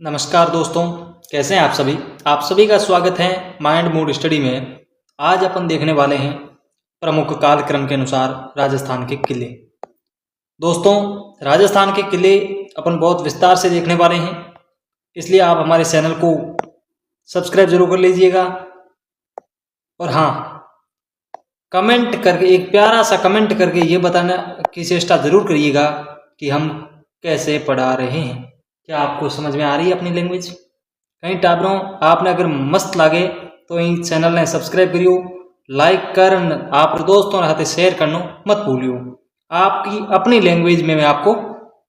नमस्कार दोस्तों, कैसे हैं आप सभी। आप सभी का स्वागत है माइंड मूड स्टडी में। आज अपन देखने वाले हैं प्रमुख कालक्रम के अनुसार राजस्थान के किले। दोस्तों, राजस्थान के किले अपन बहुत विस्तार से देखने वाले हैं, इसलिए आप हमारे चैनल को सब्सक्राइब जरूर कर लीजिएगा। और हाँ, कमेंट करके एक प्यारा सा कमेंट करके ये बताना की चेष्टा जरूर करिएगा कि हम कैसे पढ़ा रहे हैं। क्या आपको समझ में आ रही है अपनी लैंग्वेज? कहीं टाबरों आपने अगर मस्त लागे तो इन चैनल ने सब्सक्राइब करियो, लाइक कर आप दोस्तों हाथ शेयर करना मत भूलियो। आपकी अपनी लैंग्वेज में मैं आपको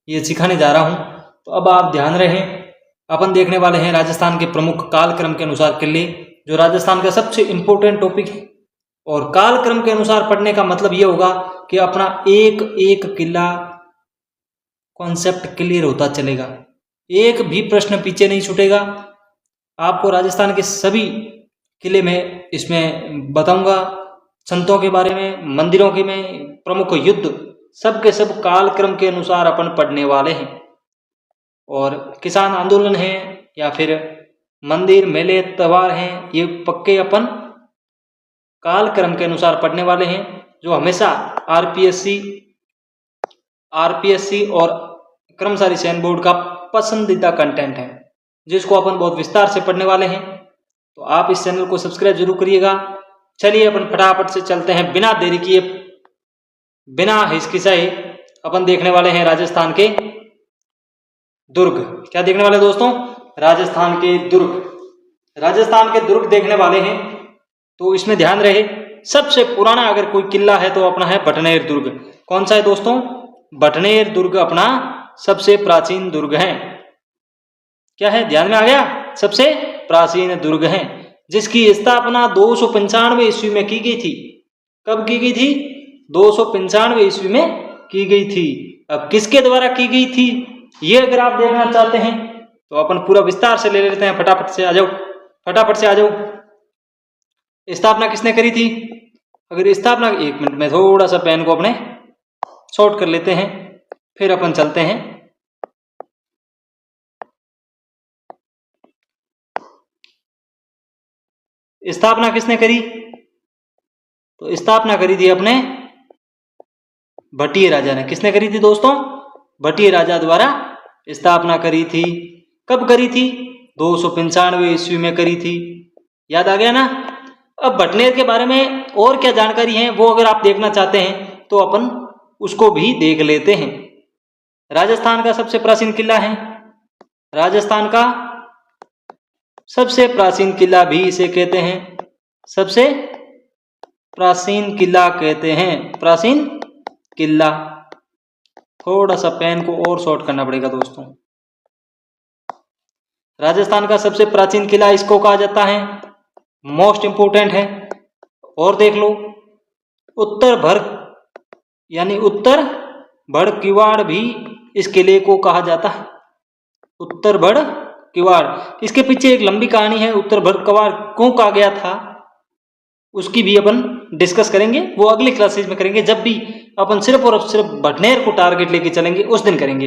ये सिखाने जा रहा हूँ। तो अब आप ध्यान रहे, अपन देखने वाले हैं राजस्थान के प्रमुख कालक्रम के अनुसार किले, जो राजस्थान का सबसे इम्पोर्टेंट टॉपिक है। और कालक्रम के अनुसार पढ़ने का मतलब ये होगा कि अपना एक एक किला कॉन्सेप्ट क्लियर होता चलेगा, एक भी प्रश्न पीछे नहीं छूटेगा। आपको राजस्थान के सभी किले में इसमें बताऊंगा, संतों के बारे में, मंदिरों के में, प्रमुख युद्ध, सब के सब कालक्रम के अनुसार अपन पढ़ने वाले हैं। और किसान आंदोलन है या फिर मंदिर मेले त्योहार हैं, ये पक्के अपन कालक्रम के अनुसार पढ़ने वाले हैं, जो हमेशा आरपीएससी और कर्मचारी चयन बोर्ड का पसंदीदा कंटेंट है, जिसको अपन बहुत विस्तार से पढ़ने वाले हैं। तो आप इस चैनल को सब्सक्राइब जरूर करिएगा। चलिए अपन फटाफट से चलते हैं, बिना देरी किए, बिना हिचकिचाए अपन देखने वाले हैं राजस्थान के दुर्ग। क्या देखने वाले दोस्तों? राजस्थान के दुर्ग। राजस्थान के दुर्ग देखने वाले हैं। तो इसमें ध्यान रहे, सबसे पुराना अगर कोई किला है तो अपना है बटनेर दुर्ग। कौन सा है दोस्तों? बटनेर दुर्ग अपना सबसे प्राचीन दुर्ग है। क्या है, ध्यान में आ गया? सबसे प्राचीन दुर्ग है, जिसकी स्थापना 295 ईस्वी में की गई थी। कब की गई थी? 295 ईस्वी में की गई थी। अब किसके द्वारा की गई थी, ये अगर आप देखना चाहते हैं तो अपन पूरा विस्तार से ले लेते हैं। फटाफट से आ जाओ, फटाफट से आ जाओ। स्थापना किसने करी थी? अगर स्थापना, एक मिनट में थोड़ा सा पेन को अपने शॉर्ट कर लेते हैं, फिर अपन चलते हैं। स्थापना किसने करी? तो स्थापना करी थी अपने भट्टिय राजा ने। किसने करी थी दोस्तों? भट्टिय राजा द्वारा स्थापना करी थी। कब करी थी? 295 ईस्वी में करी थी। याद आ गया ना? अब बटनेर के बारे में और क्या जानकारी है वो अगर आप देखना चाहते हैं तो अपन उसको भी देख लेते हैं। राजस्थान का सबसे प्राचीन किला है, राजस्थान का सबसे प्राचीन किला भी इसे कहते हैं, सबसे प्राचीन किला कहते हैं, प्राचीन किला। थोड़ा सा पेन को और शॉर्ट करना पड़ेगा दोस्तों। राजस्थान का सबसे प्राचीन किला इसको कहा जाता है, मोस्ट इंपोर्टेंट है। और देख लो, उत्तर भर यानी उत्तर भड़ किवाड़ भी इस किले को कहा जाता है। उत्तर भड़ किवाड़, इसके पीछे एक लंबी कहानी है। उत्तर भड़ किवाड़ क्यों कहा गया था उसकी भी अपन डिस्कस करेंगे, वो अगली क्लासेज में करेंगे, जब भी अपन सिर्फ और सिर्फ बटनेर को टारगेट लेके चलेंगे उस दिन करेंगे।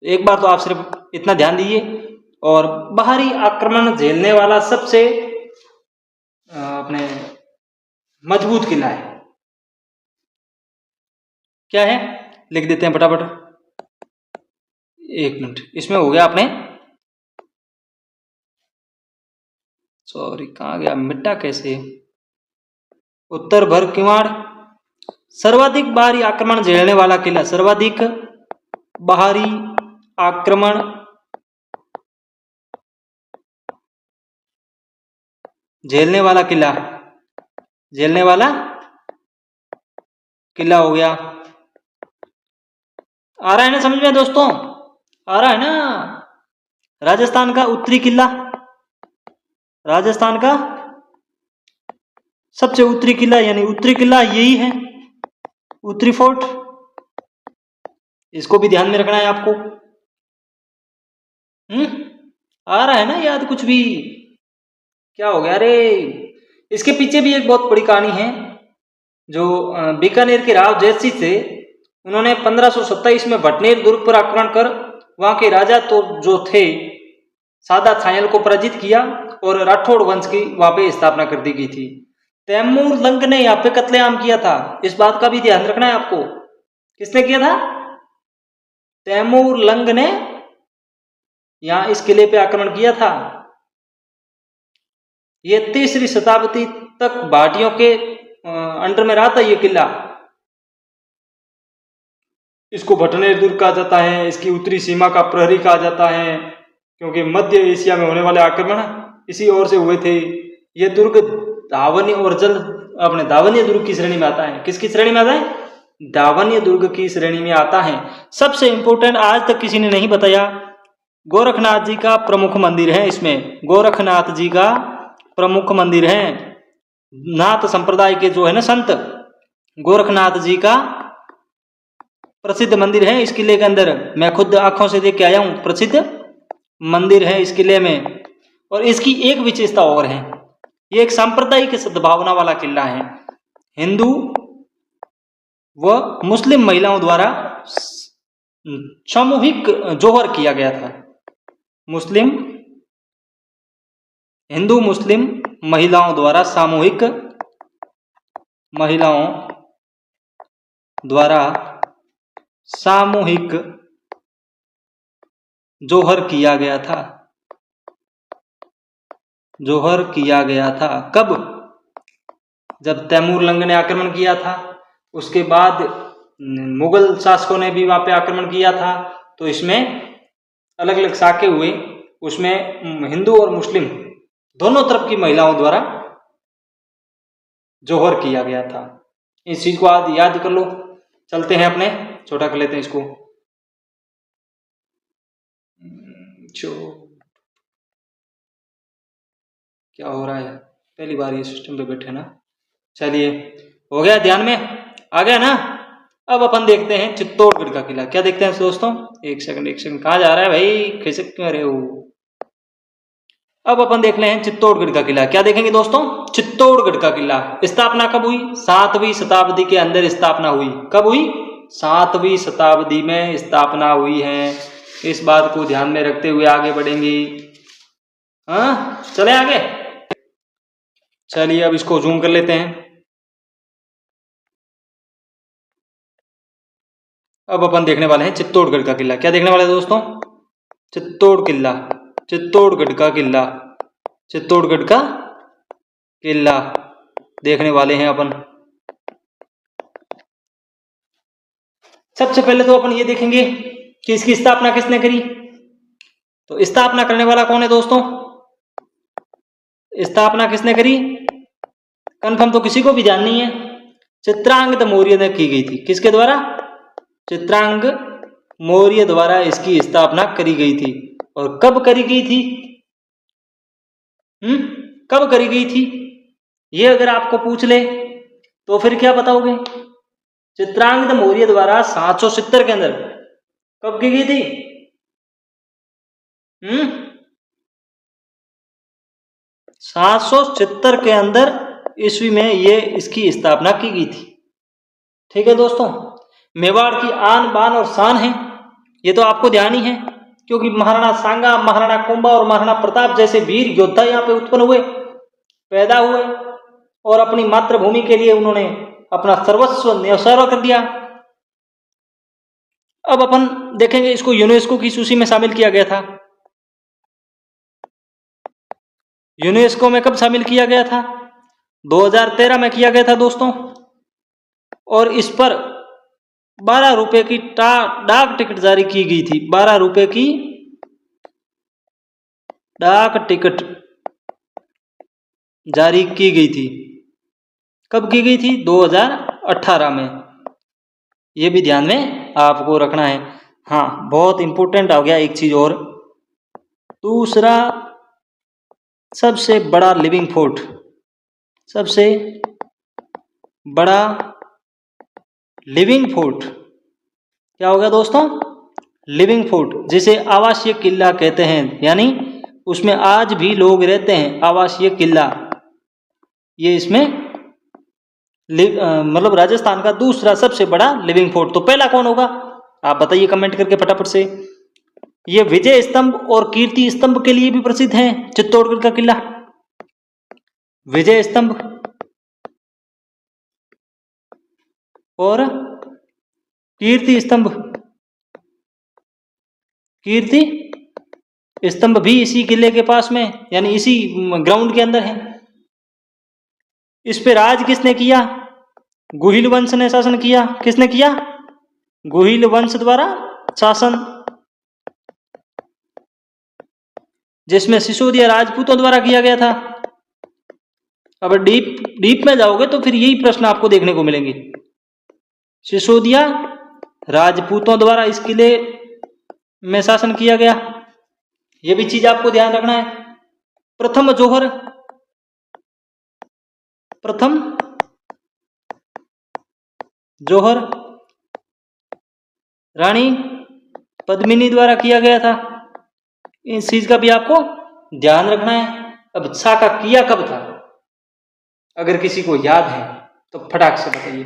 एक बार तो आप सिर्फ इतना ध्यान दीजिए। और बाहरी आक्रमण झेलने वाला सबसे अपने मजबूत किला है, क्या है? लिख देते हैं फटाफट। एक मिनट, इसमें हो गया अपने, सॉरी कहाँ गया, मिटा कैसे? उत्तर भर किवाड़ सर्वाधिक बाहरी आक्रमण झेलने वाला किला, सर्वाधिक बाहरी आक्रमण झेलने वाला किला, झेलने वाला किला हो गया। आ रहा है ना समझ में दोस्तों? आ रहा है ना? राजस्थान का उत्तरी किला, राजस्थान का सबसे उत्तरी किला यानी उत्तरी किला यही है, उत्तरी फोर्ट। इसको भी ध्यान में रखना है आपको। आ रहा है ना याद कुछ भी? क्या हो गया रे? इसके पीछे भी एक बहुत बड़ी कहानी है, जो बीकानेर के राव जयसिंह थे। उन्होंने 1527 में बटनेर दुर्ग पर आक्रमण कर वहां के राजा तो जो थे सादा छायल को पराजित किया और राठौड़ वंश की वहां पे स्थापना कर दी गई थी। तैमूर लंग ने यहाँ पे कत्लेआम किया था, इस बात का भी ध्यान रखना है आपको। किसने किया था? तैमूर लंग ने यहां इस किले पे आक्रमण किया था। ये 3री शताब्दी तक भाटियों के अंडर में रहा था ये किला। इसको भटनेर दुर्ग कहा जाता है, इसकी उत्तरी सीमा का प्रहरी कहा जाता है, क्योंकि मध्य एशिया में होने वाले आक्रमण इसी ओर से हुए थे। ये दुर्ग धावनीय और जल अपने धावनीय दुर्ग की श्रेणी में आता है। किसकी श्रेणी में आता है? धावनीय दुर्ग की श्रेणी में आता है। सबसे इंपोर्टेंट आज तक किसी ने नहीं बताया, गोरखनाथ जी का प्रमुख मंदिर है इसमें। गोरखनाथ जी का प्रमुख मंदिर है। नाथ संप्रदाय के जो है ना संत, गोरखनाथ जी का प्रसिद्ध मंदिर है इस किले के अंदर। मैं खुद आंखों से देख के आया हूं, प्रसिद्ध मंदिर है इस किले में। और इसकी एक विशेषता और है, ये एक सांप्रदायिक सद्भावना वाला किला है। हिंदू व मुस्लिम महिलाओं द्वारा सामूहिक जोहर किया गया था। हिंदू मुस्लिम महिलाओं द्वारा सामूहिक जोहर किया गया था। कब? जब तैमूर लंग ने आक्रमण किया था, उसके बाद मुगल शासकों ने भी वहां पे आक्रमण किया था। तो इसमें अलग अलग शाखे हुए, उसमें हिंदू और मुस्लिम दोनों तरफ की महिलाओं द्वारा जोहर किया गया था। इस चीज को आज याद कर लो। चलते हैं अपने, छोटा कर लेते हैं इसको। क्या हो रहा है? पहली बार ये सिस्टम पे बैठे ना। चलिए, हो गया, ध्यान में आ गया ना। अब अपन देखते हैं चित्तौड़गढ़ का किला। क्या देखते हैं दोस्तों? एक सेकंड कहाँ जा रहा है भाई? खिसक क्यों रहे हो? अब अपन देख रहे हैं चित्तौड़गढ़ का किला। क्या देखेंगे दोस्तों? चित्तौड़गढ़ का किला। स्थापना कब हुई? 7वीं शताब्दी के अंदर स्थापना हुई। कब हुई? 7वीं शताब्दी में स्थापना हुई है। इस बात को ध्यान में रखते हुए आगे बढ़ेंगे। हाँ, चले आगे। चलिए अब इसको जूम कर लेते हैं। अब अपन देखने वाले हैं चित्तौड़गढ़ का किला। क्या देखने वाले हैं दोस्तों? चित्तौड़गढ़ का किला देखने वाले हैं अपन। सबसे पहले तो अपन ये देखेंगे कि इसकी स्थापना किसने करी। तो स्थापना करने वाला कौन है दोस्तों? स्थापना किसने करी? कंफर्म तो किसी को भी जाननी है। चित्रांगद मौर्य ने की गई थी। किसके द्वारा? चित्रांग मौर्य द्वारा इसकी स्थापना करी गई थी। और कब करी गई थी? कब करी गई थी ये अगर आपको पूछ ले तो फिर क्या बताओगे? चित्रांगद मौर्य द्वारा 770 के अंदर। कब की गई थी? 770 के अंदर ईस्वी में ये इसकी स्थापना की गई थी। ठीक है दोस्तों, मेवाड़ की आन बान और शान है, ये तो आपको ध्यान ही है, क्योंकि महाराणा सांगा, महाराणा कुंभा और महाराणा प्रताप जैसे वीर योद्धा यहाँ पे उत्पन्न हुए, पैदा हुए और अपनी मातृभूमि के लिए उन्होंने अपना सर्वस्व न्यौछावर कर दिया। अब अपन देखेंगे इसको यूनेस्को की सूची में शामिल किया गया था। यूनेस्को में कब शामिल किया गया था? 2013 में किया गया था दोस्तों। और इस पर 12 रुपए की डाक टिकट जारी की गई थी। 12 रुपए की डाक टिकट जारी की गई थी। कब की गई थी? 2018 में। ये भी ध्यान में आपको रखना है। हाँ, बहुत इंपॉर्टेंट हो गया एक चीज और। दूसरा सबसे बड़ा लिविंग फोर्ट, सबसे बड़ा लिविंग फोर्ट क्या होगा दोस्तों? लिविंग फोर्ट, जिसे आवासीय किला कहते हैं, यानी उसमें आज भी लोग रहते हैं। आवासीय किला, ये इसमें मतलब राजस्थान का दूसरा सबसे बड़ा लिविंग फोर्ट। तो पहला कौन होगा? आप बताइए कमेंट करके फटाफट से। ये विजय स्तंभ और कीर्ति स्तंभ के लिए भी प्रसिद्ध है चित्तौड़गढ़ का किला। विजय स्तंभ और कीर्ति स्तंभ। कीर्ति स्तंभ भी इसी किले के पास में यानी इसी ग्राउंड के अंदर है। इस पे राज किसने किया? गुहिल वंश ने शासन किया। किसने किया? गुहिल वंश द्वारा शासन, जिसमें सिसोदिया राजपूतों द्वारा किया गया था। अब डीप में जाओगे तो फिर यही प्रश्न आपको देखने को मिलेंगे। सिसोदिया राजपूतों द्वारा इस किले में शासन किया गया, यह भी चीज आपको ध्यान रखना है। प्रथम जौहर रानी पद्मिनी द्वारा किया गया था। इस चीज का भी आपको ध्यान रखना है। अब साका किया कब था? अगर किसी को याद है तो फटाक से बताइए,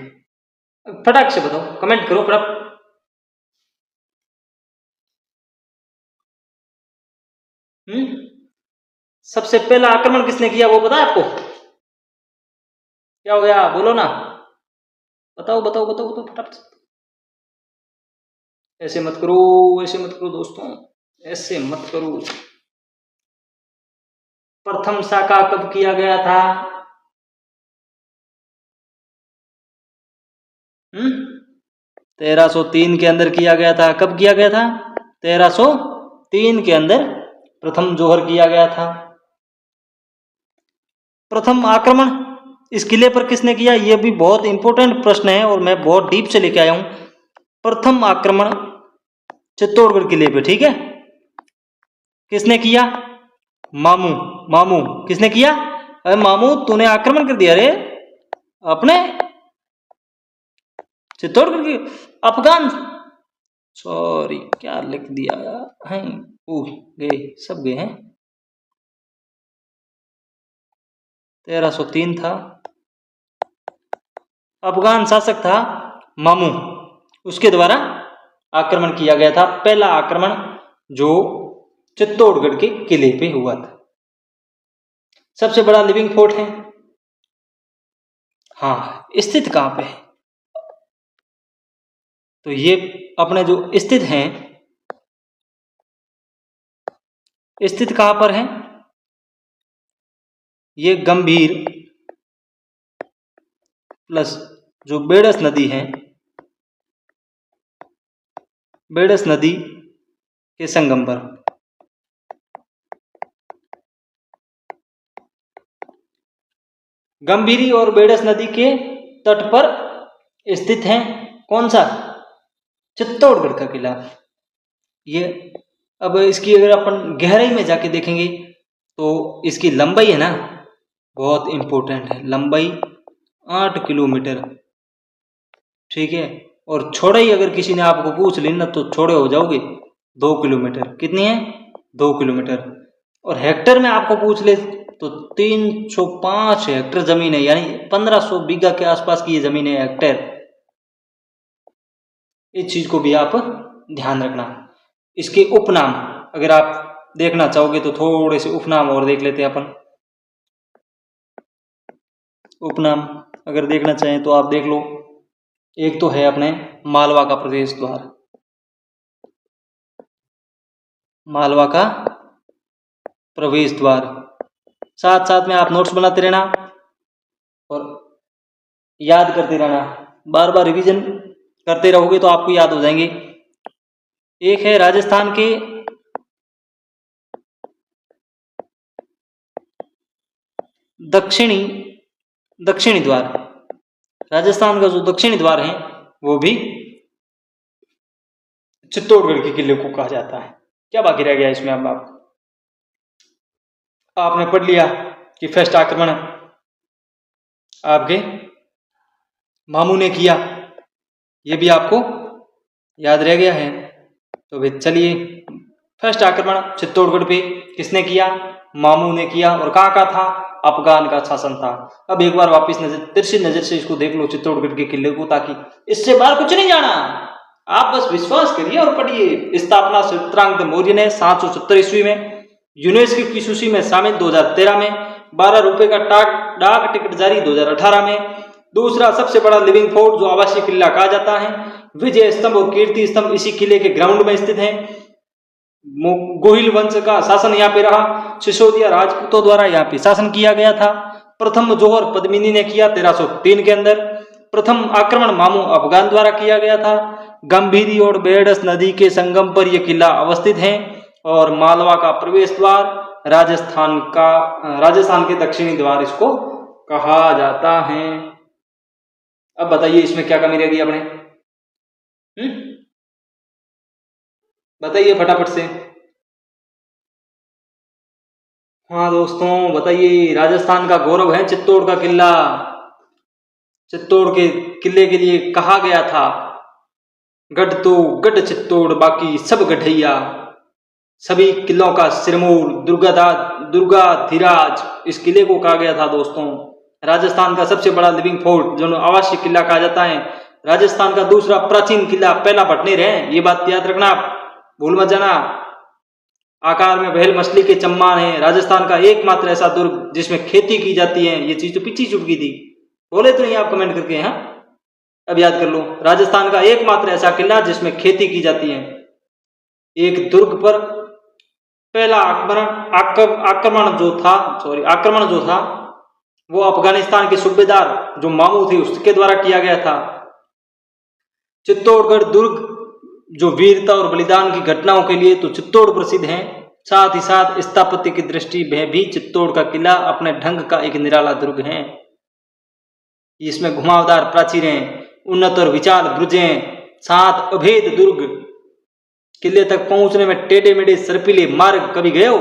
फटाक से बताओ, कमेंट करो फटाक। सबसे पहला आक्रमण किसने किया वो पता है आपको? क्या हो गया? बोलो ना, बताओ बताओ बताओ बताओ फटाक से। ऐसे मत करो, ऐसे मत करो दोस्तों, ऐसे मत करो। प्रथम साका कब किया गया था? 1303 के अंदर किया गया था। कब किया गया था? 1303 के अंदर प्रथम जौहर किया गया था। प्रथम आक्रमण इस किले पर किसने किया? यह भी बहुत इंपॉर्टेंट प्रश्न है और मैं बहुत डीप से लेके आया हूं। प्रथम आक्रमण चित्तौड़गढ़ किले पे, ठीक है, किसने किया? मामू। किसने किया? अरे मामू तूने आक्रमण कर दिया रे अपने चित्तौड़गढ़ की। अफगान, सॉरी क्या लिख दिया है, गए सब गए हैं। 1303 था। अफगान शासक था मामू, उसके द्वारा आक्रमण किया गया था। पहला आक्रमण जो चित्तौड़गढ़ के किले पे हुआ था। सबसे बड़ा लिविंग फोर्ट है, हाँ, स्थित कहां पे है? तो ये अपने जो स्थित हैं, स्थित कहां पर है? ये गंभीर प्लस जो बेड़स नदी है, बेड़स नदी के संगम पर। गंभीरी और बेड़स नदी के तट पर स्थित है। कौन सा? चित्तौड़गढ़ का किला। ये अब इसकी अगर अपन गहराई में जाके देखेंगे तो इसकी लंबाई है ना, बहुत इंपॉर्टेंट है। लंबाई 8 किलोमीटर, ठीक है। और चौड़ाई अगर किसी ने आपको पूछ ली ना तो छोड़े हो जाओगे, 2 किलोमीटर। कितनी है? 2 किलोमीटर। और हेक्टर में आपको पूछ ले तो 305 हेक्टर जमीन है, यानी 1500 बीघा के आसपास की ये जमीन है, हेक्टर। इस चीज को भी आप ध्यान रखना। इसके उपनाम अगर आप देखना चाहोगे तो थोड़े से उपनाम और देख लेते हैं अपन। उपनाम अगर देखना चाहें तो आप देख लो। एक तो है अपने मालवा का प्रवेश द्वार, मालवा का प्रवेश द्वार। साथ साथ में आप नोट्स बनाते रहना और याद करते रहना, बार बार रिवीजन करते रहोगे तो आपको याद हो जाएंगे। एक है राजस्थान के दक्षिणी द्वार। राजस्थान का जो दक्षिणी द्वार है वो भी चित्तौड़गढ़ के किले को कहा जाता है। क्या बाकी रह गया इसमें? अब आपने पढ़ लिया कि फर्स्ट आक्रमण आपके मामू ने किया, ये भी आपको याद रह गया है। तो भाई चलिए, फर्स्ट आक्रमण चित्तौड़गढ़ पे किसने किया? मामू ने किया। और कहाँ का था? अफगान का शासन था। अब एक बार वापस तिरछी नजर से इसको देख लो चित्तौड़गढ़ के किले को, ताकि इससे बाहर कुछ नहीं जाना। आप बस विश्वास करिए और पढ़िए। स्थापना चित्रांगद मौर्य ने 770 ईस्वी में, यूनेस्को की सूची में शामिल 2013 में, 12 रुपए का डाक टिकट जारी 2018 में। दूसरा सबसे बड़ा लिविंग फोर्ट जो आवासीय किला कहा जाता है, विजय स्तंभ और कीर्ति स्तंभ इसी किले के ग्राउंड में स्थित है। गोहिल वंश का शासन यहाँ पे रहा। सिसोदिया राजपूतों द्वारा यहाँ पे शासन किया गया था। प्रथम जोहर पद्मिनी ने किया 1303 के अंदर। प्रथम आक्रमण मामू अफगान द्वारा किया गया था। गंभीरी और बेड़स नदी के संगम पर यह किला अवस्थित है और मालवा का प्रवेश द्वार, राजस्थान के दक्षिणी द्वार इसको कहा जाता है। अब बताइए इसमें क्या कमी रह गई अपने? बताइए फटाफट से। हाँ दोस्तों बताइए, राजस्थान का गौरव है चित्तौड़ का किला। चित्तौड़ के किले के लिए कहा गया था, गढ़ तो गढ़ चित्तौड़ बाकी सब गढ़ैया। सभी किलों का सिरमौर दुर्गाधिराज इस किले को कहा गया था दोस्तों। राजस्थान का सबसे बड़ा लिविंग फोर्ट जो आवासीय किला कहा जाता है। राजस्थान का दूसरा प्राचीन किला पहला भटनेर है, ये बात याद रखना, भूल मत जाना। आकार में व्हेल मछली के चम्मान है। राजस्थान का एकमात्र ऐसा दुर्ग जिसमें खेती की जाती है। ये चीज तो पीछे छूट गई थी, बोले तो नहीं आप कमेंट करके, हाँ अब याद कर लो। राजस्थान का एकमात्र ऐसा किला जिसमें खेती की जाती है। एक दुर्ग पर पहला आक्रमण जो था वो अफगानिस्तान के सूबेदार जो मामू थे उसके द्वारा किया गया था। चित्तौड़गढ़ दुर्ग जो वीरता और बलिदान की घटनाओं के लिए तो चित्तौड़ प्रसिद्ध है, साथ ही साथ स्थापत्य की दृष्टि में भी चित्तौड़ का किला अपने ढंग का एक निराला दुर्ग है। इसमें घुमावदार प्राचीरें, उन्नत और विशाल बुर्जें, 7 अभेद दुर्ग, किले तक पहुंचने में टेढ़े मेढ़े सर्पिले मार्ग। कभी गए हो?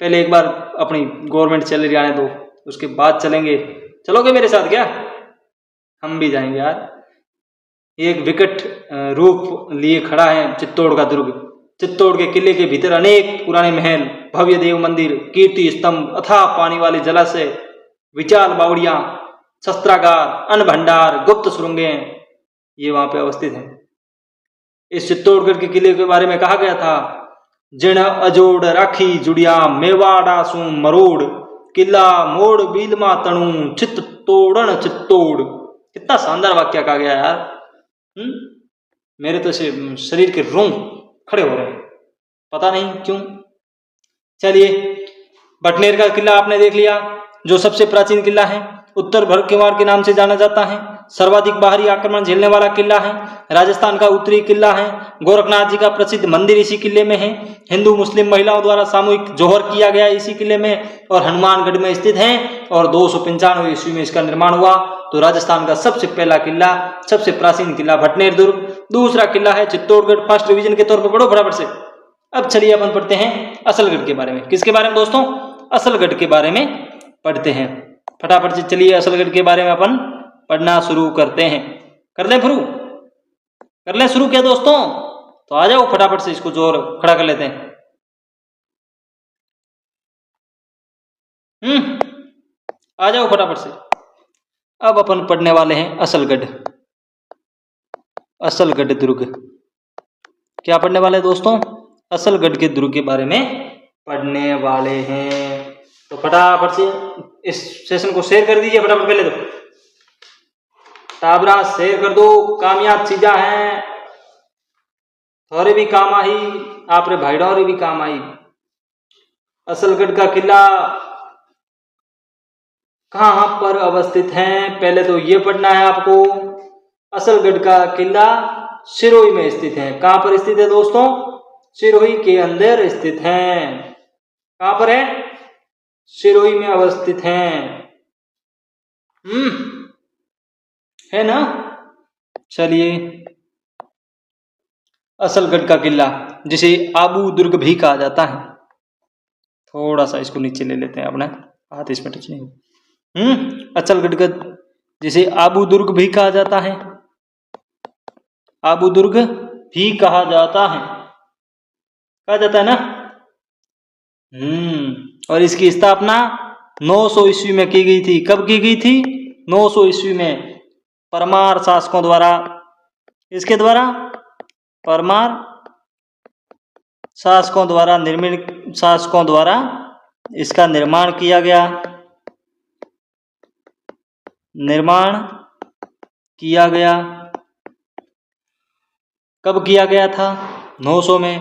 पहले एक बार अपनी गवर्नमेंट सैलरी आने दो, उसके बाद चलेंगे। चलोगे मेरे साथ क्या? हम भी जाएंगे यार। एक विकट रूप लिए खड़ा है चित्तौड़ का दुर्ग। चित्तौड़ के किले के भीतर अनेक पुराने महल, भव्य देव मंदिर, कीर्ति स्तंभ, अथाह पानी वाले जलाशय, विशाल बावड़ियां, शस्त्रागार, अन्न भंडार, गुप्त सुरंगें ये वहां पे अवस्थित है। इस चित्तौड़गढ़ के किले के बारे में कहा गया था, जिण अजोड़ राखी जुड़िया मेवाड़ा सु मरोड़, किला मोड़ बीलमा तणु चित्तौड़न चित्तौड़। कितना शानदार वाक्य कहा गया यार। मेरे तो शरीर के रोंग खड़े हो रहे हैं, पता नहीं क्यों। चलिए, भटनेर का किला आपने देख लिया जो सबसे प्राचीन किला है, उत्तर भरकेवार के नाम से जाना जाता है, सर्वाधिक बाहरी आक्रमण झेलने वाला किला है, राजस्थान का उत्तरी किला है। गोरखनाथ जी का प्रसिद्ध मंदिर इसी किले में है। हिंदू मुस्लिम महिलाओं द्वारा सामूहिक जोहर किया गया इसी किले में और हनुमानगढ़ में स्थित है और 295 ईस्वी में इसका निर्माण हुआ। तो राजस्थान का सबसे पहला किला, सबसे प्राचीन किला भटनेर दुर्ग। दूसरा किला है चित्तौड़गढ़। फर्स्ट रिवीजन के तौर पर पढ़ो फटाफट से। अब चलिए अपन पढ़ते हैं असलगढ़ के बारे में। किसके बारे में दोस्तों? असलगढ़ के बारे में पढ़ते हैं फटाफट से। चलिए असलगढ़ के बारे में अपन पढ़ना शुरू करते हैं। कर लें शुरू क्या दोस्तों? तो आ जाओ फटाफट से, इसको जोर खड़ा कर लेते हैं। आ जाओ फटाफट से। अब अपन पढ़ने वाले हैं असलगढ़ दुर्ग। क्या पढ़ने वाले हैं दोस्तों? असलगढ़ के दुर्ग के बारे में पढ़ने वाले हैं। तो फटाफट से इस सेशन को शेयर कर दीजिए फटाफट। पहले तो टाबरा शेयर कर दो, कामयाब चीजा हैं, थोड़े भी काम आई, आप रे भाई डोरे भी काम आई। असलगढ़ का किला कहाँ पर अवस्थित है, पहले तो ये पढ़ना है आपको। असलगढ़ का किला सिरोही में स्थित है। कहाँ पर स्थित है दोस्तों? सिरोही के अंदर स्थित है। कहाँ पर है? सिरोही में अवस्थित है। है ना? चलिए, असलगढ़ का किला जिसे आबू दुर्ग भी कहा जाता है। थोड़ा सा इसको नीचे ले लेते हैं अपना हाथ, इसमें टच नहीं। असलगढ़ का जिसे आबू दुर्ग भी कहा जाता है, आबू दुर्ग भी कहा जाता है ना। और इसकी स्थापना 900 ईस्वी में की गई थी। कब की गई थी? 900 ईस्वी में परमार शासकों द्वारा इसके द्वारा परमार शासकों द्वारा इसका निर्माण किया गया। कब किया गया था? 900 में।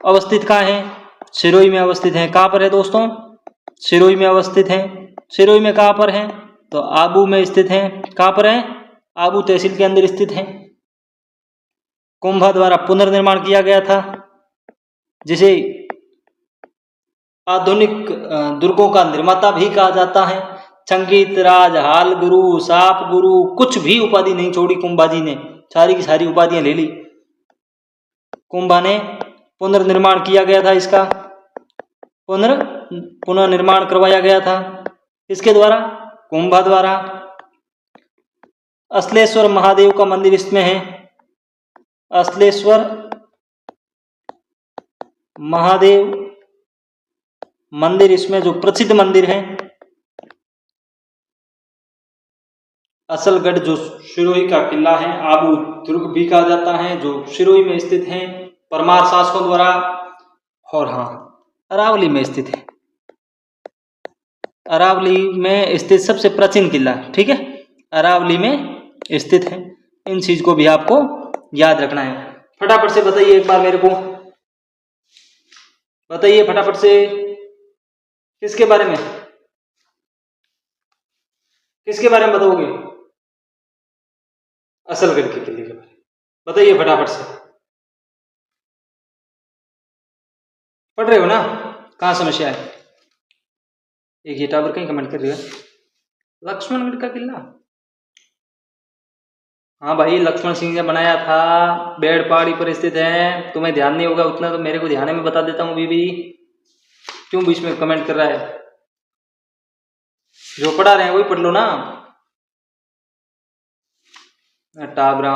अवस्थित कहाँ है? सिरोही में अवस्थित है। कहाँ पर है दोस्तों? सिरोही में अवस्थित है। सिरोही में कहाँ पर है? तो आबू में स्थित है। कहाँ पर है? आबू तहसील के अंदर स्थित है। कुंभा द्वारा पुनर्निर्माण किया गया था, जिसे आधुनिक दुर्गों का निर्माता भी कहा जाता है। संगीत राज, हाल गुरु, साप गुरु, कुछ भी उपाधि नहीं छोड़ी कुंभा जी ने, सारी की सारी उपाधियां ले ली। कुंभा ने पुनर्निर्माण किया गया था, इसका पुनर्निर्माण करवाया गया था। इसके द्वारा, कुंभा द्वारा। असलेश्वर महादेव का मंदिर इसमें है। असलेश्वर महादेव मंदिर इसमें जो प्रसिद्ध मंदिर है। असलगढ़ जो सिरोही का किला है, आबू दुर्ग भी कहा जाता है, जो सिरोही में स्थित है परमार शासकों द्वारा। और हाँ, अरावली में स्थित है। अरावली में स्थित सबसे प्राचीन किला, ठीक है, अरावली में स्थित है। इन चीज को भी आपको याद रखना है। फटाफट से बताइए एक बार मेरे को, बताइए फटाफट से, किसके बारे में बताओगे? असलगढ़ के किले के बारे में बताइए फटाफट से। पढ़ रहे हो ना? कहाँ समस्या है? एक ये टावर कहीं कमेंट कर रही है, लक्ष्मणगढ़ का किला। हाँ भाई, लक्ष्मण सिंह ने बनाया था, बेड़ पहाड़ी पर स्थित है। तुम्हें ध्यान नहीं होगा उतना, तो मेरे को ध्यान में बता देता हूँ। बीबी क्यों बीच में कमेंट कर रहा है? जो पढ़ा रहे हैं वही पढ़ लो ना। टाबरा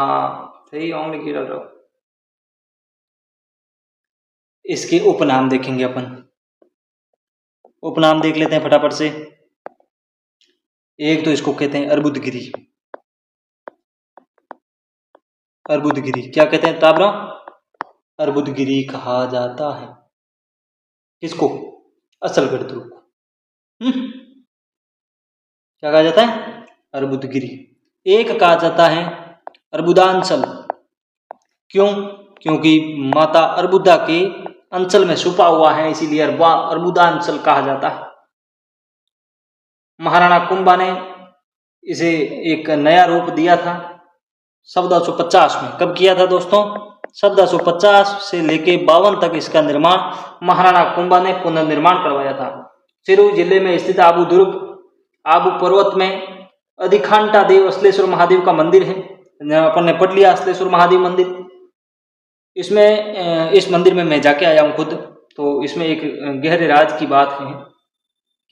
सही ऑनली की रहो। इसके उपनाम देखेंगे अपन, उपनाम देख लेते हैं फटाफट से। एक तो इसको कहते हैं अर्बुदगिरी। अर्बुदगिरी क्या कहते हैं ताबरा? अर्बुदगिरी कहा जाता है। किसको? असलगढ़ दुर्ग को। क्या कहा जाता है? अर्बुदगिरी। एक कहा जाता है अर्बुदांचल। क्यों? क्योंकि माता अर्बुदा के अंचल में छुपा हुआ है, इसीलिए अर्बुदांचल कहा जाता है। महाराणा कुंभा ने इसे एक नया रूप दिया था 1450 में। कब किया था दोस्तों? 1450 से लेके 52 तक इसका निर्माण महाराणा कुंभा ने पुनर्निर्माण करवाया था। सिरोही जिले में स्थित आबू दुर्ग, आबू पर्वत में अधिकांटा देव असलेश्वर महादेव का मंदिर है। अपन ने पढ़ लिया असलेश्वर महादेव मंदिर। इसमें इस मंदिर में मैं जाके आया हूँ खुद। तो इसमें एक गहरे राज की बात है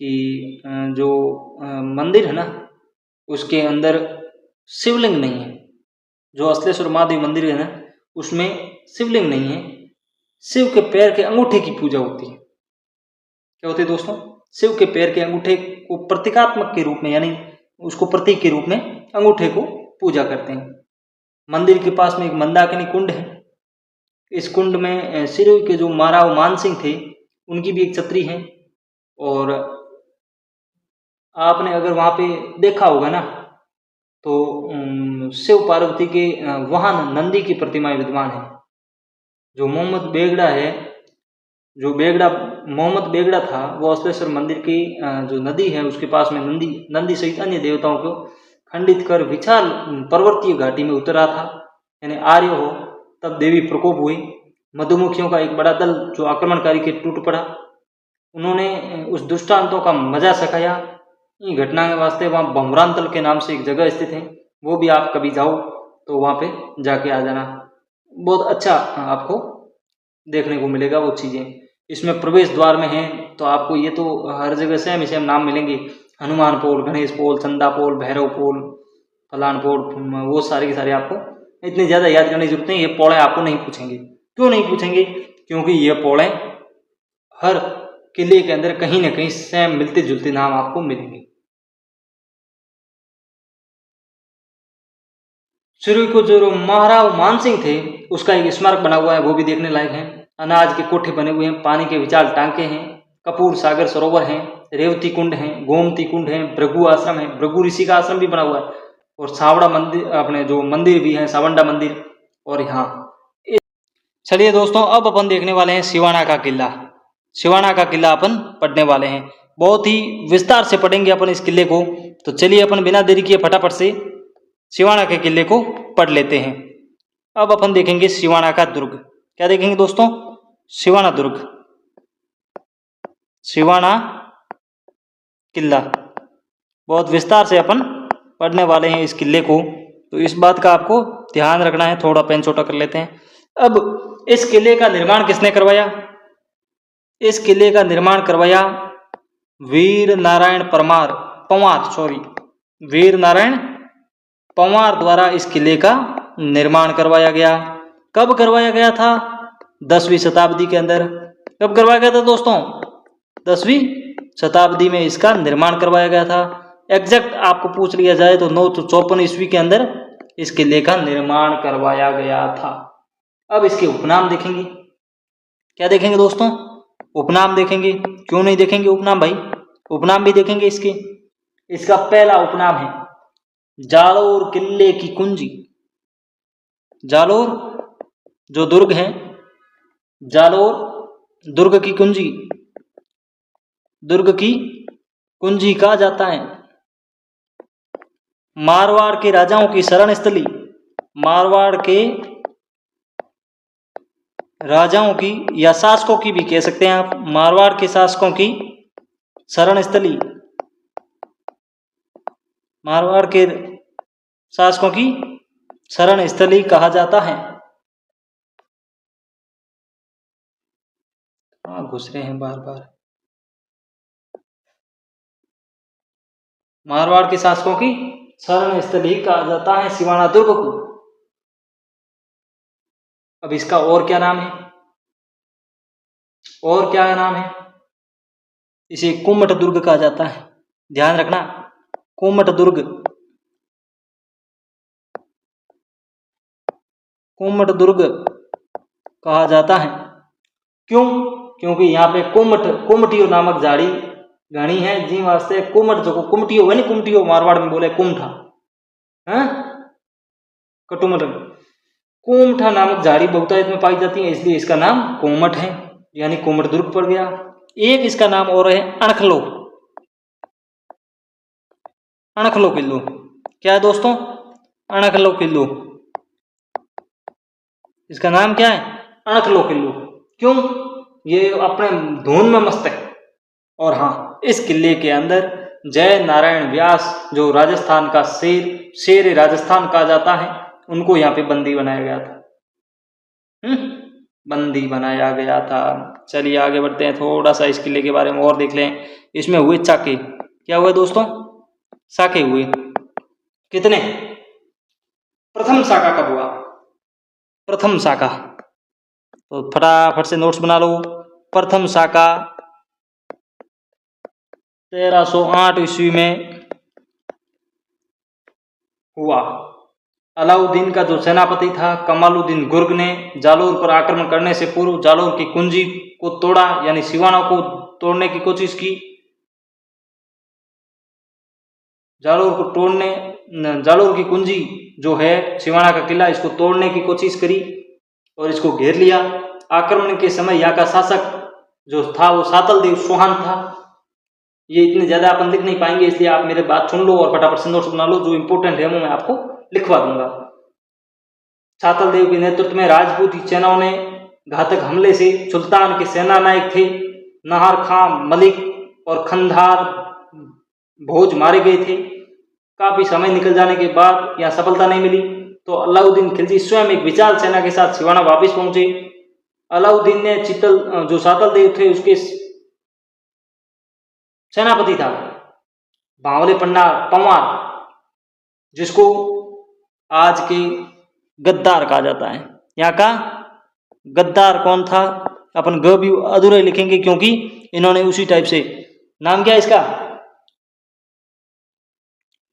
कि जो मंदिर है ना, उसके अंदर शिवलिंग नहीं है। जो असलेश्वर महादेव मंदिर है ना, उसमें शिवलिंग नहीं है। शिव के पैर के अंगूठे की पूजा होती है। क्या होती है दोस्तों? शिव के पैर के अंगूठे को प्रतीकात्मक के रूप में, यानी उसको प्रतीक के रूप में अंगूठे को पूजा करते हैं। मंदिर के पास में एक मंदाकिनी कुंड है। इस कुंड में सिरोही के जो महाराव मानसिंह थे, उनकी भी एक छतरी है। और आपने अगर वहां पे देखा होगा ना, तो शिव पार्वती के वाहन नंदी की प्रतिमाएं विद्यमान है। जो मोहम्मद बेगड़ा था, वो असलेश्वर मंदिर की जो नदी है उसके पास में नंदी सहित अन्य देवताओं को खंडित कर विशाल पर्वतीय घाटी में उतरा था, यानी आर्य हो। तब देवी प्रकोप हुई। मधुमक्खियों का एक बड़ा दल जो आक्रमणकारी के टूट पड़ा। उन्होंने उस दुष्टांतों का मजा सखाया। ये घटना के वास्ते वहाँ भमरांतल के नाम से एक जगह स्थित है, वो भी आप कभी जाओ तो वहाँ पे जाके आ जाना। बहुत अच्छा आपको देखने को मिलेगा वो चीज़ें। इसमें प्रवेश द्वार में है, तो आपको ये तो हर जगह सेम नाम मिलेंगे। हनुमान पोल, गणेश पोल, चंदा पोल, भैरव पोल, फलान पोल, वो सारे के सारे आपको इतनी ज़्यादा याद करने की जरूरत नहीं। ये पोलें आपको नहीं पूछेंगे। क्यों नहीं पूछेंगे? क्योंकि ये पोलें हर किले के अंदर कहीं ना कहीं सेम मिलते जुलते नाम आपको मिलेंगे। शुरू को जो महाराव मानसिंह थे उसका एक स्मारक बना हुआ है, वो भी देखने लायक है। अनाज के कोठे बने हुए हैं, पानी के विशाल टांके हैं, कपूर सागर सरोवर हैं, रेवती कुंड है, गोमती कुंड है, भृगु आश्रम है, भृगु ऋषि का आश्रम भी बना हुआ है, और सावड़ा मंदिर, अपने जो मंदिर भी है सावंडा मंदिर। और यहाँ चलिए दोस्तों, अब अपन देखने वाले हैं सिवाना का किला। सिवाना का किला अपन पढ़ने वाले हैं, बहुत ही विस्तार से पढ़ेंगे अपन इस किले को। तो चलिए अपन बिना देरी किए फटाफट से सिवाना के किले को पढ़ लेते हैं। अब अपन देखेंगे सिवाना का दुर्ग। क्या देखेंगे दोस्तों? सिवाना दुर्ग, सिवाना किला। बहुत विस्तार से अपन पढ़ने वाले हैं इस किले को, तो इस बात का आपको ध्यान रखना है। थोड़ा पेन छोटा कर लेते हैं। अब इस किले का निर्माण किसने करवाया? इस किले का निर्माण करवाया वीर नारायण वीर नारायण पंवार द्वारा इस किले का निर्माण करवाया गया। कब करवाया गया था? 10वीं शताब्दी के अंदर। कब करवाया गया था दोस्तों? 10वीं शताब्दी में इसका निर्माण करवाया गया था। एग्जैक्ट आपको पूछ लिया जाए तो 954 ईस्वी के अंदर इस किले का निर्माण करवाया गया था। अब इसके उपनाम देखेंगे। क्या देखेंगे दोस्तों? उपनाम देखेंगे। क्यों नहीं देखेंगे उपनाम भाई? उपनाम भी देखेंगे इसके। इसका पहला उपनाम है जालोर किले की कुंजी। जालोर जो दुर्ग है, जालोर दुर्ग की कुंजी, दुर्ग की कुंजी कहा जाता है। मारवाड़ के राजाओं की शरण स्थली, मारवाड़ के राजाओं की या शासकों की भी कह सकते हैं आप, मारवाड़ के शासकों की शरण स्थली, मारवाड़ के शासकों की शरण स्थली कहा जाता है। घुस रहे हैं बार बार। मारवाड़ के शासकों की शरण स्थली कहा जाता है सिवाना दुर्ग को। अब इसका और क्या नाम है? और क्या नाम है? इसे कुमट दुर्ग कहा जाता है। ध्यान रखना, कुमट दुर्ग, कुमट दुर्ग कहा जाता है। क्यों? क्योंकि यहाँ पे कुमटियो नामक झाड़ी घनी है, जी वास्ते कुमट जो कुमटियो है ना, कुमटियो मारवाड़ में बोले कुमठा, है कटुमट, कुमठा नामक झाड़ी बहुतायत में पाई जाती है, इसलिए इसका नाम कोमट है, यानी कोमट दुर्ग पड़ गया। एक इसका नाम और है अणखलो। अणखलो किल्लो। क्या है दोस्तों? अणखलो किल्लो। इसका नाम क्या है? अणखलो किल्लो। क्यों? ये अपने धुन में मस्त है। और हाँ, इस किले के अंदर जय नारायण व्यास, जो राजस्थान का शेर राजस्थान कहा जाता है, उनको यहाँ पे बंदी बनाया गया था। बंदी बनाया गया था। चलिए आगे बढ़ते हैं, थोड़ा सा इस किले के बारे में और देख लें। इसमें हुए चाके। क्या हुए दोस्तों? साके हुए। कितने? प्रथम साका कब हुआ? प्रथम साका, तो फटाफट से नोट्स बना लो। प्रथम साका 1308 ईस्वी में हुआ। अलाउद्दीन का जो सेनापति था कमालुद्दीन गुर्ग ने जालोर पर आक्रमण करने से पूर्व जालोर की कुंजी को तोड़ा, यानी सिवाना को तोड़ने की कोशिश की। जालोर की कुंजी जो है सिवाना का किला, इसको तोड़ने की कोशिश करी और इसको घेर लिया। आक्रमण के समय यहाँ का शासक जो था वो सातल देव चौहान था। ये इतने ज्यादा अपन लिख नहीं पाएंगे, इसलिए आप मेरे बात सुन लो और फटाफट से नोट्स बना लो। जो इंपोर्टेंट है वो मैं आपको लिखवा दूंगा। सातल देव के नेतृत्व में राजपूती सेनाओं ने घातक हमले से सुल्तान के सेना नायक थे नाहर खां मलिक और खंधार भोज मारे गए थे। काफी समय निकल जाने के बाद यहाँ सफलता नहीं मिली, तो अलाउद्दीन खिलजी स्वयं एक विशाल सेना के साथ सिवाना वापस पहुंचे। अलाउद्दीन ने जो सातल देव थे उसके सेनापति था बावले पंवार, जिसको आज के गद्दार कहा जाता है। यहाँ का गद्दार कौन था? अपन ग भी अधूरे लिखेंगे क्योंकि इन्होंने उसी टाइप से। नाम क्या है इसका?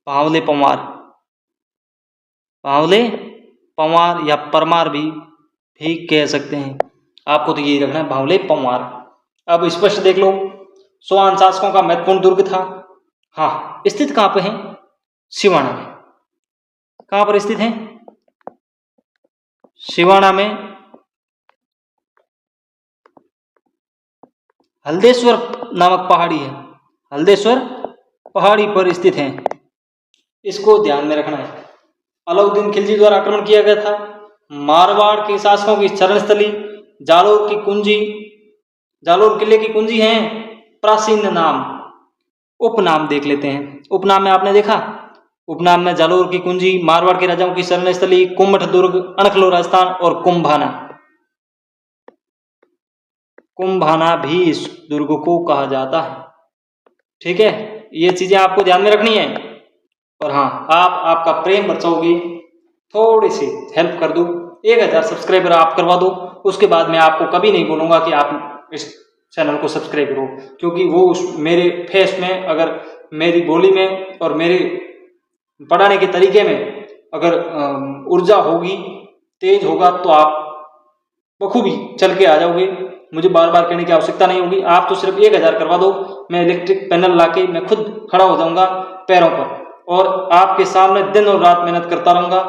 बावले पंवार। भांवले पंवार या परमार भी कह सकते हैं। आपको तो यही रखना है, भांवले पंवार। अब स्पष्ट देख लो, सोआन शासकों का महत्वपूर्ण दुर्ग था। हाँ, स्थित कहाँ पे है? सिवाना में। कहाँ पर स्थित है? सिवाना में। हल्देश्वर नामक पहाड़ी है, हल्देश्वर पहाड़ी पर स्थित है। इसको ध्यान में रखना है। अलाउद्दीन खिलजी द्वारा आक्रमण किया गया था। मारवाड़ के शासकों की शरणस्थली जालोर की कुंजी, जालोर किले की कुंजी है। प्राचीन नाम, उपनाम देख लेते हैं। उपनाम में आपने देखा, उपनाम में जालोर की कुंजी, मारवाड़ के राजाओं की शरणस्थली, कुम्मठ दुर्ग, अणखलो राजस्थान और कुंभाना। कुंभाना भी इस दुर्ग को कहा जाता है। ठीक है, ये चीजें आपको ध्यान में रखनी है। और हाँ, आपका प्रेम बचाओगे, थोड़ी सी हेल्प कर दो, 1000 सब्सक्राइबर आप करवा दो। उसके बाद मैं आपको कभी नहीं बोलूंगा कि आप इस चैनल को सब्सक्राइब करो, क्योंकि वो मेरे फेस में, अगर मेरी बोली में और मेरे पढ़ाने के तरीके में अगर ऊर्जा होगी, तेज होगा, तो आप बखूबी चल के आ जाओगे। मुझे बार बार कहने की आवश्यकता नहीं होगी। आप तो सिर्फ 1000 करवा दो, मैं इलेक्ट्रिक पैनल लाके मैं खुद खड़ा हो जाऊंगा पैरों पर और आपके सामने दिन और रात मेहनत करता रहूंगा।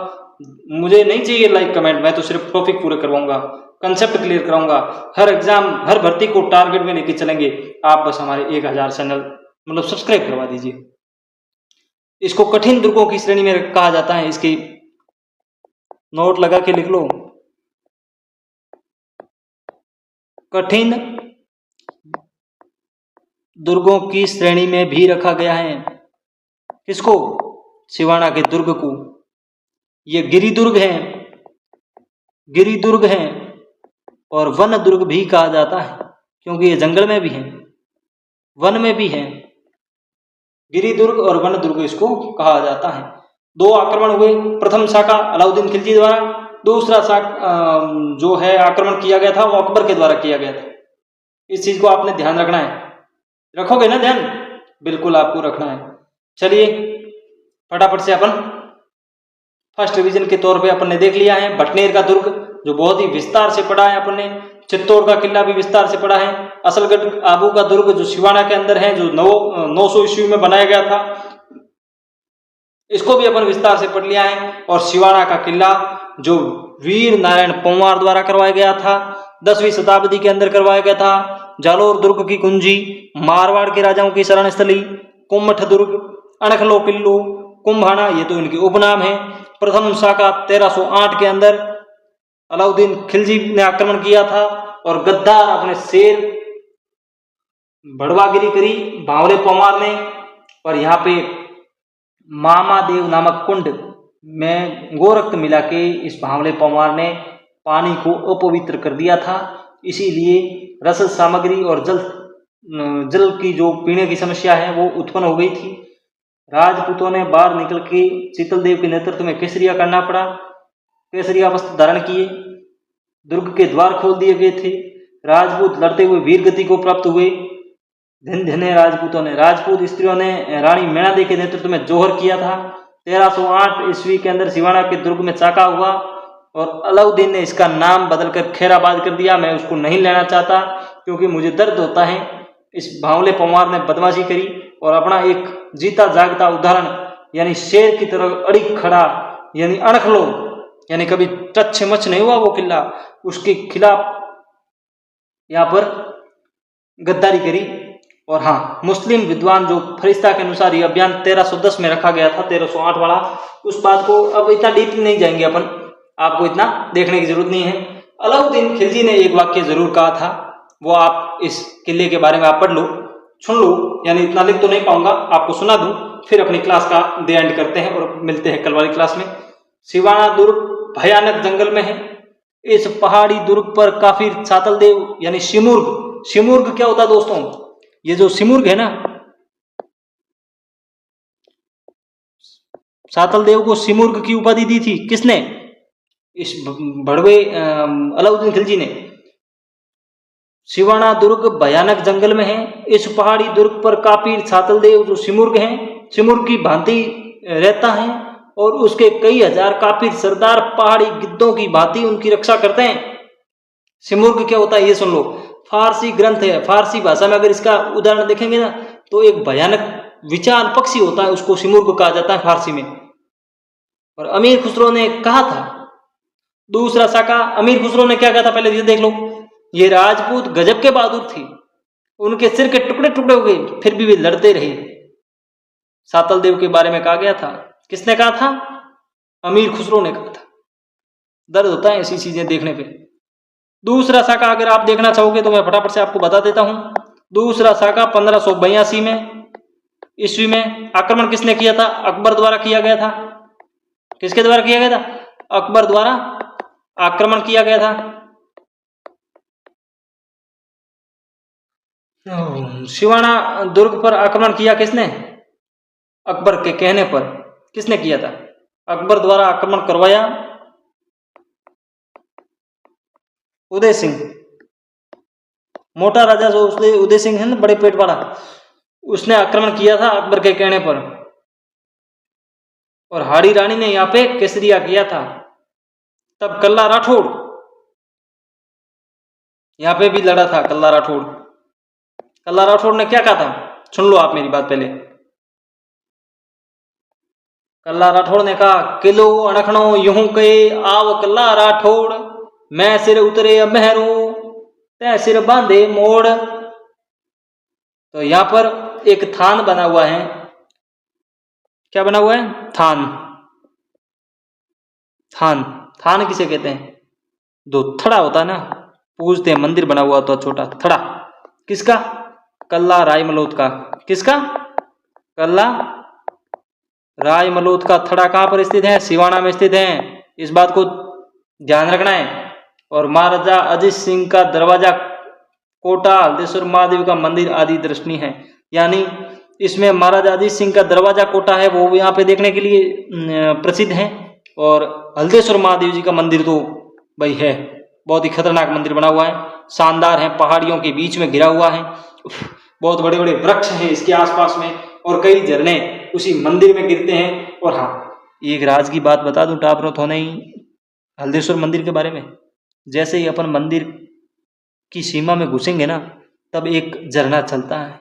मुझे नहीं चाहिए लाइक कमेंट, मैं तो सिर्फ टॉपिक पूरे करवाऊंगा, कंसेप्ट क्लियर कराऊंगा। हर एग्जाम, हर भर्ती को टारगेट में लेके चलेंगे। आप बस हमारे 1000 चैनल मतलब सब्सक्राइब करवा दीजिए। इसको कठिन दुर्गों की श्रेणी में कहा जाता है। इसकी नोट लगा के लिख लो, कठिन दुर्गों की श्रेणी में भी रखा गया है। किसको? सिवाना के दुर्ग को। ये गिरी दुर्ग है, गिरी दुर्ग है और वन दुर्ग भी कहा जाता है, क्योंकि ये जंगल में भी है, वन में भी है। गिरी दुर्ग और वन दुर्ग इसको कहा जाता है। 2 आक्रमण हुए। प्रथम शाखा अलाउद्दीन खिलजी द्वारा, दूसरा जो है आक्रमण किया गया था वो अकबर के द्वारा किया गया था। इस चीज को आपने ध्यान रखना है। रखोगे ना ध्यान? बिल्कुल आपको रखना है। चलिए फटाफट से अपन फर्स्ट रिवीजन के तौर पे अपन ने देख लिया है। भटनेर का दुर्ग जो बहुत ही विस्तार से पढ़ा है अपन ने, चित्तौड़ का किला भी विस्तार से पढ़ा है, असलगढ़ आबू का दुर्ग जो सिवाना के अंदर है, जो 900 ईस्वी में बनाया गया था, इसको भी अपन विस्तार से पढ़ लिया है। और सिवाना का किला जो वीर नारायण पंवार द्वारा करवाया गया था, 10वीं शताब्दी के अंदर करवाया गया था। जालोर दुर्ग की कुंजी, मारवाड़ के राजाओं की शरण स्थली, कुम्मठ दुर्ग, अणखलो किल्लो, कुंभाना, ये तो इनके उपनाम है। प्रथम शाखा 1308 के अंदर अलाउद्दीन खिलजी ने आक्रमण किया था और गद्दार अपने शेर भड़वागिरी करी भांवले पंवार ने। और यहाँ पे मामादेव नामक कुंड में गोरक्त मिला के इस भांवले पंवार ने पानी को अपवित्र कर दिया था। इसीलिए रसद सामग्री और जल की जो पीने की समस्या है वो उत्पन्न हो गई थी। राजपूतों ने बाहर निकल के शीतल देव के नेतृत्व में केसरिया करना पड़ा, केसरिया वस्त्र धारण किए, दुर्ग के द्वार खोल दिए गए थे। राजपूत लड़ते हुए वीर गति को प्राप्त हुए। धन्य राजपूतों ने, राजपूत स्त्रियों ने रानी मैनादेवी के नेतृत्व में जोहर किया था। 1308 ईस्वी के अंदर सिवाना के दुर्ग में चाका हुआ और अलाउद्दीन ने इसका नाम बदलकर खैराबाद कर दिया। मैं उसको नहीं लेना चाहता क्योंकि मुझे दर्द होता है। इस भांवले पंवार ने बदमाशी करी और अपना एक जीता जागता उदाहरण यानी शेर की तरह अड़िग खड़ा, यानी अणखलो, यानी कभी टच मच नहीं हुआ वो किला, उसके खिलाफ यहाँ पर गद्दारी करी। और हाँ, मुस्लिम विद्वान जो फरिश्ता के अनुसार ये अभियान 1310 में रखा गया था, 1308 वाला, उस बात को अब इतना डीपली नहीं जाएंगे अपन, आपको इतना देखने की जरूरत नहीं है। अलाउद्दीन खिलजी ने एक वाक्य जरूर कहा था, वो आप इस किले के बारे में आप पढ़ लो, सुन लो, यानी इतना लिख तो नहीं पाऊंगा, आपको सुना दूं, फिर अपनी क्लास का दे एंड करते हैं और मिलते हैं कल वाली क्लास में। सिवाना दुर्ग भयानक जंगल में है। इस पहाड़ी दुर्ग पर काफिर सातल देव यानी सिमुर्ग, सिमुर्ग क्या होता है दोस्तों? ये जो सिमुर्ग है ना, सातल देव को सिमुर्ग की उपाधि दी थी किसने? इस भड़वे अलाउद्दीन खिलजी ने। सिवाना दुर्ग भयानक जंगल में है। इस पहाड़ी दुर्ग पर काफिर सातल देव जो सिमुर्ग हैं, सिमुर्ग की भांति रहता है और उसके कई हजार काफिर सरदार पहाड़ी गिद्धों की भांति उनकी रक्षा करते हैं। सिमुर्ग क्या होता है ये सुन लो। फारसी ग्रंथ है, फारसी भाषा में अगर इसका उदाहरण देखेंगे ना तो एक भयानक विचार पक्षी होता है, उसको सिमुर्ग कहा जाता है फारसी में। और अमीर खुसरो ने कहा था, दूसरा साका, अमीर खुसरो ने क्या कहा था पहले ये देख लो। ये राजपूत गजब के बहादुर थे, उनके सिर के टुकड़े टुकड़े हो गए फिर भी वे लड़ते रहे। सातल देव के बारे में कहा गया था। किसने कहा था? अमीर खुसरो ने कहा था। दर्द होता है ऐसी चीजें देखने पे। दूसरा साका अगर आप देखना चाहोगे तो मैं फटाफट से आपको बता देता हूं। दूसरा साका 1582 में ईस्वी में आक्रमण किसने किया था? अकबर द्वारा किया गया था। किसके द्वारा किया गया था? अकबर द्वारा आक्रमण किया गया था। सिवाना दुर्ग पर आक्रमण किया किसने? अकबर के कहने पर। किसने किया था? अकबर द्वारा आक्रमण करवाया उदय सिंह। मोटा राजा जो उदय सिंह है ना, बड़े पेट वाला, उसने आक्रमण किया था अकबर के कहने पर। और हाड़ी रानी ने यहाँ पे केसरिया किया था। तब कल्ला राठौड़ यहाँ पे भी लड़ा था। कल्ला राठौड़, कल्ला राठौड़ ने क्या कहा था? सुन लो आप मेरी बात पहले। कल्ला राठौड़ ने कहा, किलो अणखणो यूं कहे आव कल्ला राठौड़, मैं सिर उतरे अब महरू तै सिर बांधे मोड़। तो यहां पर एक थान बना हुआ है। क्या बना हुआ है? थान। थान, थान किसे कहते हैं? जो थड़ा होता है ना, पूजते हैं, मंदिर बना हुआ होता छोटा थड़ा। किसका? कल्ला रायमलोद का। किसका? कल्ला रायमलोद का थड़ा कहां पर स्थित है? सिवाना में स्थित है। इस बात को ध्यान रखना है। और महाराजा अजीत सिंह का दरवाजा कोटा, हल्देश्वर महादेव का मंदिर आदि दर्शनीय है। यानी इसमें महाराजा अजीत सिंह का दरवाजा कोटा है, वो यहाँ पे देखने के लिए प्रसिद्ध है। और हल्देश्वर महादेव जी का मंदिर तो भाई है, बहुत ही खतरनाक मंदिर बना हुआ है, शानदार है, पहाड़ियों के बीच में घिरा हुआ है, बहुत बड़े बड़े वृक्ष हैं इसके आसपास में, और कई झरने उसी मंदिर में गिरते हैं। और हाँ, एक राज की बात बता दूं टापरों होने ही हल्देश्वर मंदिर के बारे में। जैसे ही अपन मंदिर की सीमा में घुसेंगे ना, तब एक झरना चलता है,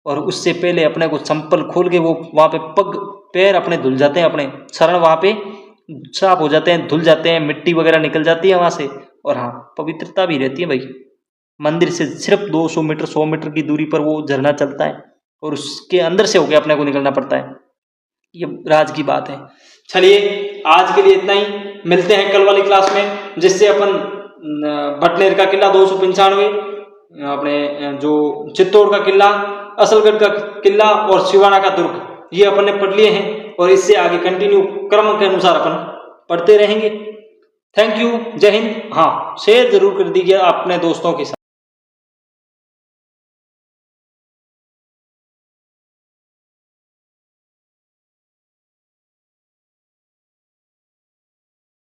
और उससे पहले अपने को चंपल खोल के वो वहां पे पग पैर अपने धुल जाते हैं, अपने शरण वहां पे साफ हो जाते हैं, धुल जाते हैं, मिट्टी वगैरह निकल जाती है वहां से। और हाँ, पवित्रता भी रहती है भाई। मंदिर से सिर्फ 200 मीटर 100 मीटर की दूरी पर वो झरना चलता है, और उसके अंदर से होकर अपने को निकलना पड़ता है। ये राज की बात है। चलिए आज के लिए इतना ही, मिलते हैं कल वाली क्लास में, जिससे अपन भटनेर का किला 295, अपने जो चित्तौड़ का किला, असलगढ़ का किला और सिवाना का दुर्ग, ये अपन ने पढ़ लिए हैं। और इससे आगे कंटिन्यू क्रम के अनुसार अपन पढ़ते रहेंगे। थैंक यू, जय हिंद। हाँ, शेयर जरूर कर दीजिए अपने दोस्तों के साथ।